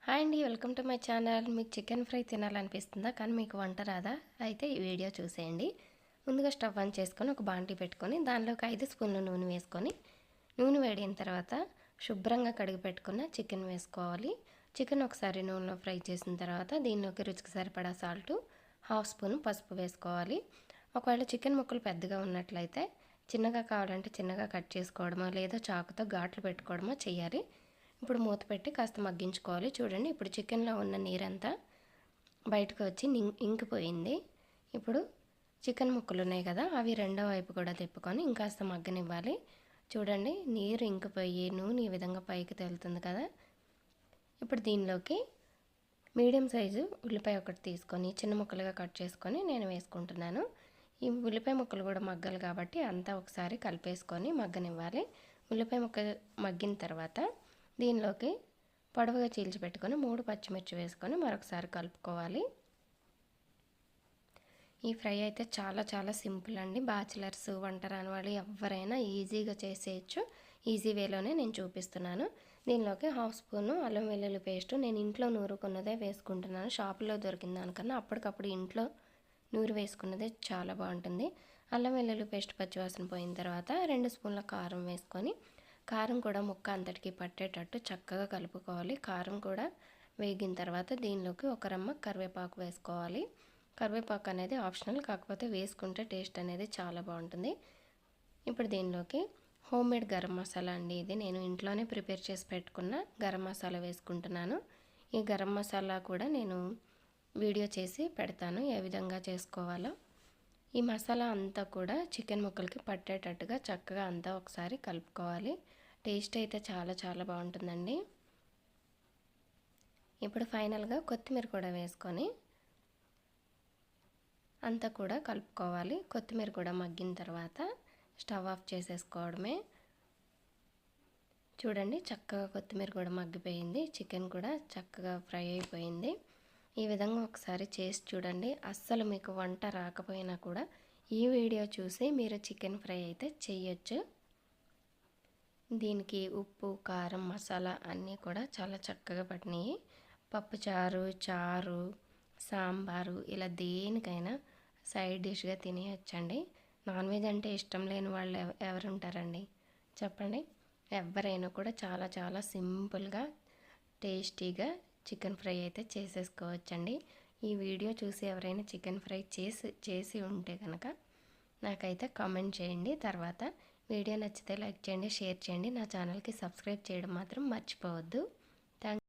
Hi అండి, welcome to my channel. మీకు chicken fry తినాలనిపిస్తుందా కానీ మీకు వంట రాదా? అయితే ఈ వీడియో చూసేయండి. ముందుగా స్టవ్ ఆన్ చేసుకొని ఒక బాండీ పెట్టుకొని దానిలోకి 5 స్పూన్లు నూనె వేసుకొని నూనె వేడిన తర్వాత శుభ్రంగా కడిగి పెట్టుకున్న చికెన్ వేసుకోవాలి. చికెన్ ఒకసారి నూనెలో ఫ్రై చేసిన తర్వాత దీనిలోకి రుచికి సరిపడా సాల్టు, హాఫ్ స్పూన్ పసుపు వేసుకోవాలి. ఒకవేళ చికెన్ ముక్కలు పెద్దగా ఉన్నట్లయితే చిన్నగా కావాలంటే చిన్నగా కట్ చేసుకోవడమో లేదా చాకుతో ఘాట్లు పెట్టుకోవడమో చేయాలి. ఇప్పుడు మూత పెట్టి కాస్త మగ్గించుకోవాలి. చూడండి, ఇప్పుడు చికెన్లో ఉన్న నీరంతా బయటకు వచ్చి ఇంకిపోయింది. ఇప్పుడు చికెన్ ముక్కలు ఉన్నాయి కదా, అవి రెండో వైపు కూడా తిప్పుకొని ఇంకాస్త మగ్గనివ్వాలి. చూడండి, నీరు ఇంకిపోయి నూనె ఈ విధంగా పైకి తేలుతుంది కదా. ఇప్పుడు దీనిలోకి మీడియం సైజు ఉల్లిపాయ ఒకటి తీసుకొని చిన్న ముక్కలుగా కట్ చేసుకొని నేను వేసుకుంటున్నాను. ఈ ఉల్లిపాయ ముక్కలు కూడా మగ్గాలి కాబట్టి అంతా ఒకసారి కలిపేసుకొని మగ్గనివ్వాలి. ఉల్లిపాయ ముక్క మగ్గిన తర్వాత దీనిలోకి పొడవుగా చీల్చి పెట్టుకొని 3 పచ్చిమిర్చి వేసుకొని మరొకసారి కలుపుకోవాలి. ఈ ఫ్రై అయితే చాలా చాలా సింపుల్ అండి. బ్యాచిలర్స్, వంట రాని వాళ్ళు ఎవరైనా ఈజీగా చేసేయచ్చు. ఈజీ వేలోనే నేను చూపిస్తున్నాను. దీనిలోకి హాఫ్ స్పూను అల్లం వెల్లుల్లి పేస్ట్ నేను ఇంట్లో నూరుకున్నదే వేసుకుంటున్నాను. షాపులో దొరికిన దానికన్నా అప్పటికప్పుడు ఇంట్లో నూరు వేసుకున్నదే చాలా బాగుంటుంది. అల్లం వెల్లుల్లి పేస్ట్ పచ్చివాసన పోయిన తర్వాత 2 స్పూన్ల కారం వేసుకొని కారం కూడా ముక్క అంతటికి పట్టేటట్టు చక్కగా కలుపుకోవాలి. కారం కూడా వేగిన తర్వాత దీనిలోకి ఒక రమ్మ కరివేపాకు వేసుకోవాలి. కరివేపాకు అనేది ఆప్షనల్, కాకపోతే వేసుకుంటే టేస్ట్ అనేది చాలా బాగుంటుంది. ఇప్పుడు దీనిలోకి హోమ్మేడ్ గరం మసాలా అండి, ఇది నేను ఇంట్లోనే ప్రిపేర్ చేసి పెట్టుకున్న గరం మసాలా వేసుకుంటున్నాను. ఈ గరం మసాలా కూడా నేను వీడియో చేసి పెడతాను ఏ విధంగా చేసుకోవాలో. ఈ మసాలా అంతా కూడా చికెన్ ముక్కలకి పట్టేటట్టుగా చక్కగా అంతా ఒకసారి కలుపుకోవాలి. టేస్ట్ అయితే చాలా చాలా బాగుంటుందండి. ఇప్పుడు ఫైనల్గా కొత్తిమీర కూడా వేసుకొని అంతా కూడా కలుపుకోవాలి. కొత్తిమీర కూడా మగ్గిన తర్వాత స్టవ్ ఆఫ్ చేసేసుకోవడమే. చూడండి, చక్కగా కొత్తిమీర కూడా మగ్గిపోయింది, చికెన్ కూడా చక్కగా ఫ్రై అయిపోయింది. ఈ విధంగా ఒకసారి చేసి చూడండి. అస్సలు మీకు వంట రాకపోయినా కూడా ఈ వీడియో చూసి మీరు చికెన్ ఫ్రై అయితే చేయొచ్చు. దీనికి ఉప్పు, కారం, మసాలా అన్నీ కూడా చాలా చక్కగా పట్టినాయి. పప్పుచారు, చారు, సాంబారు ఇలా దేనికైనా సైడ్ డిష్గా తినేయచ్చండి. నాన్ వెజ్ అంటే ఇష్టం లేని వాళ్ళు ఎవరు ఉంటారండి చెప్పండి? ఎవరైనా కూడా చాలా చాలా సింపుల్గా టేస్టీగా చికెన్ ఫ్రై అయితే చేసేసుకోవచ్చండి. ఈ వీడియో చూసి ఎవరైనా చికెన్ ఫ్రై చేసి ఉంటే కనుక నాకైతే కామెంట్ చేయండి. తర్వాత వీడియో నచ్చితే లైక్ చేయండి, షేర్ చేయండి. నా ఛానల్కి సబ్స్క్రైబ్ చేయడం మాత్రం మర్చిపోవద్దు.